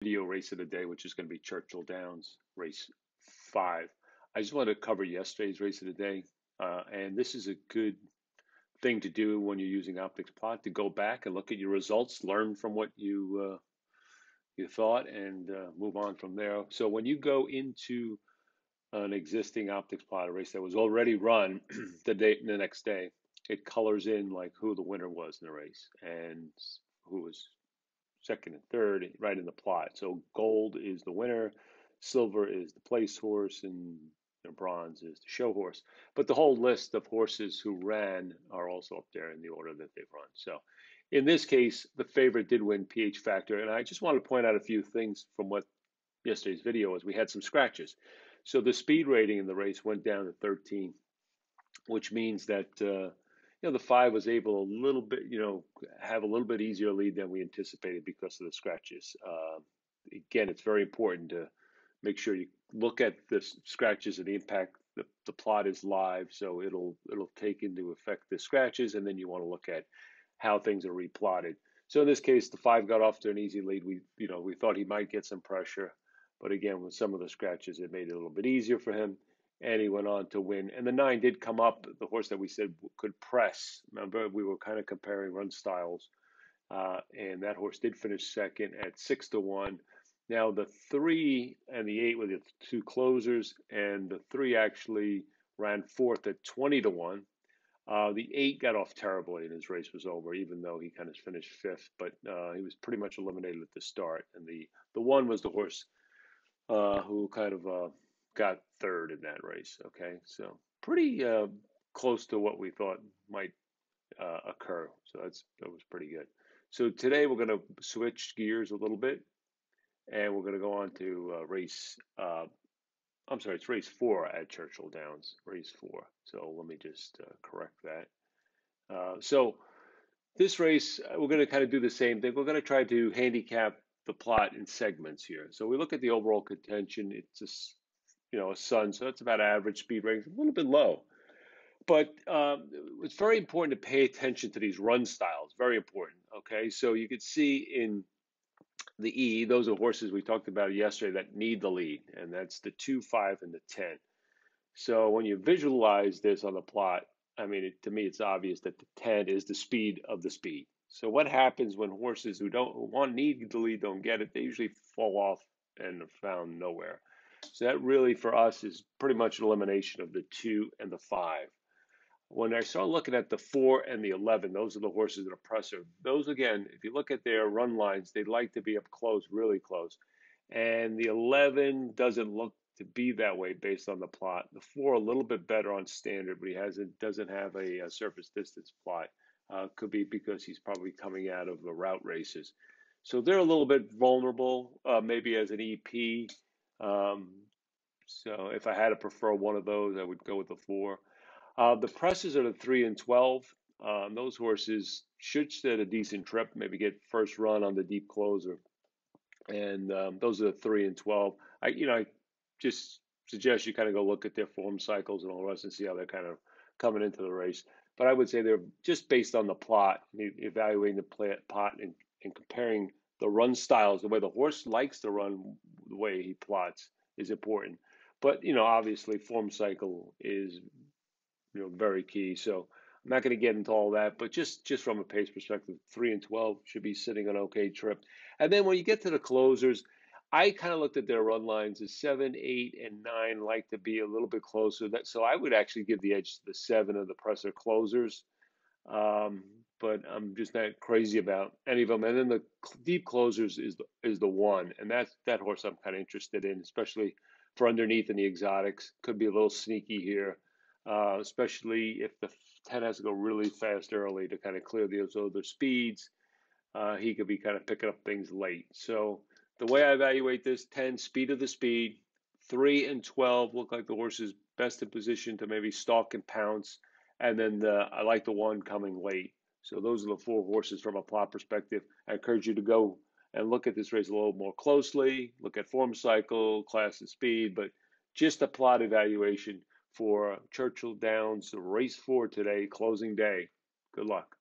Video race of the day, which is going to be Churchill Downs race 5. I just want to cover yesterday's race of the day, and this is a good thing to do when you're using Optics Plot to go back and look at your results, learn from what you thought, and move on from there. So when you go into an existing Optics Plot, a race that was already run the next day, it colors in like who the winner was in the race and who was second and third right in the plot. So gold is the winner, silver is the place horse, and bronze is the show horse. But the whole list of horses who ran are also up there in the order that they've run. So in this case, the favorite did win PH Factor. And I just want to point out a few things from what yesterday's video was. We had some scratches. So the speed rating in the race went down to 13, which means that the 5 was able a little bit, have a little bit easier lead than we anticipated because of the scratches. Again, it's very important to make sure you look at the scratches and the impact. The plot is live, so it'll take into effect the scratches, and then you want to look at how things are replotted. So in this case, the 5 got off to an easy lead. We thought he might get some pressure, but again, with some of the scratches, it made it a little bit easier for him, and he went on to win. And the 9 did come up, the horse that we said could press. Remember, we were kind of comparing run styles, and that horse did finish second at 6-1. Now the 3 and the 8 were the two closers, and the 3 actually ran fourth at 20-1. The 8 got off terribly, and his race was over, even though he kind of finished fifth. But he was pretty much eliminated at the start. And the 1 was the horse who kind of got third in that race. Okay, so pretty close to what we thought might occur. So that was pretty good. So today we're going to switch gears a little bit, and we're going to go on to race. I'm sorry, it's race 4 at Churchill Downs. Race 4. So let me just correct that. So this race, we're going to kind of do the same thing. We're going to try to handicap the plot in segments here. So we look at the overall contention. It's a sun, so it's about average speed rating, a little bit low. But it's very important to pay attention to these run styles. Very important. Okay, so you could see in the E, those are horses we talked about yesterday that need the lead, and that's the 2, 5, and the 10. So when you visualize this on the plot, I mean, to me, it's obvious that the 10 is the speed of the speed. So what happens when horses who need the lead don't get it? They usually fall off and are found nowhere. So that really, for us, is pretty much an elimination of the 2 and the 5. When I start looking at the 4 and the 11, those are the horses that are presser. Those, again, if you look at their run lines, they like to be up close, really close. And the 11 doesn't look to be that way based on the plot. The 4 a little bit better on standard, but he doesn't have a surface distance plot. Could be because he's probably coming out of the route races. So they're a little bit vulnerable, maybe as an EP. So if I had to prefer one of those, I would go with the 4. The presses are the 3 and 12. Those horses should stand a decent trip, maybe get first run on the deep closer. And those are the 3 and 12. I just suggest you kind of go look at their form cycles and all the rest and see how they're kind of coming into the race. But I would say they're just based on the plot, evaluating the plot and comparing the run styles, the way the horse likes to run, the way he plots is important. But obviously, form cycle is very key. So I'm not going to get into all that, but just from a pace perspective, 3 and 12 should be sitting on an okay trip. And then when you get to the closers, I kind of looked at their run lines as 7, 8, and 9 like to be a little bit closer. So I would actually give the edge to the 7 of the presser closers. But I'm just not crazy about any of them. And then the deep closers is the 1, and that horse I'm kind of interested in, especially for underneath in the exotics. Could be a little sneaky here. Especially if the 10 has to go really fast early to kind of clear those other speeds. He could be kind of picking up things late. So the way I evaluate this, 10, speed of the speed, 3 and 12 look like the horses best in position to maybe stalk and pounce. And then I like the 1 coming late. So those are the 4 horses from a plot perspective. I encourage you to go and look at this race a little more closely, look at form cycle, class and speed, but just a plot evaluation for Churchill Downs race 4 today, closing day. Good luck.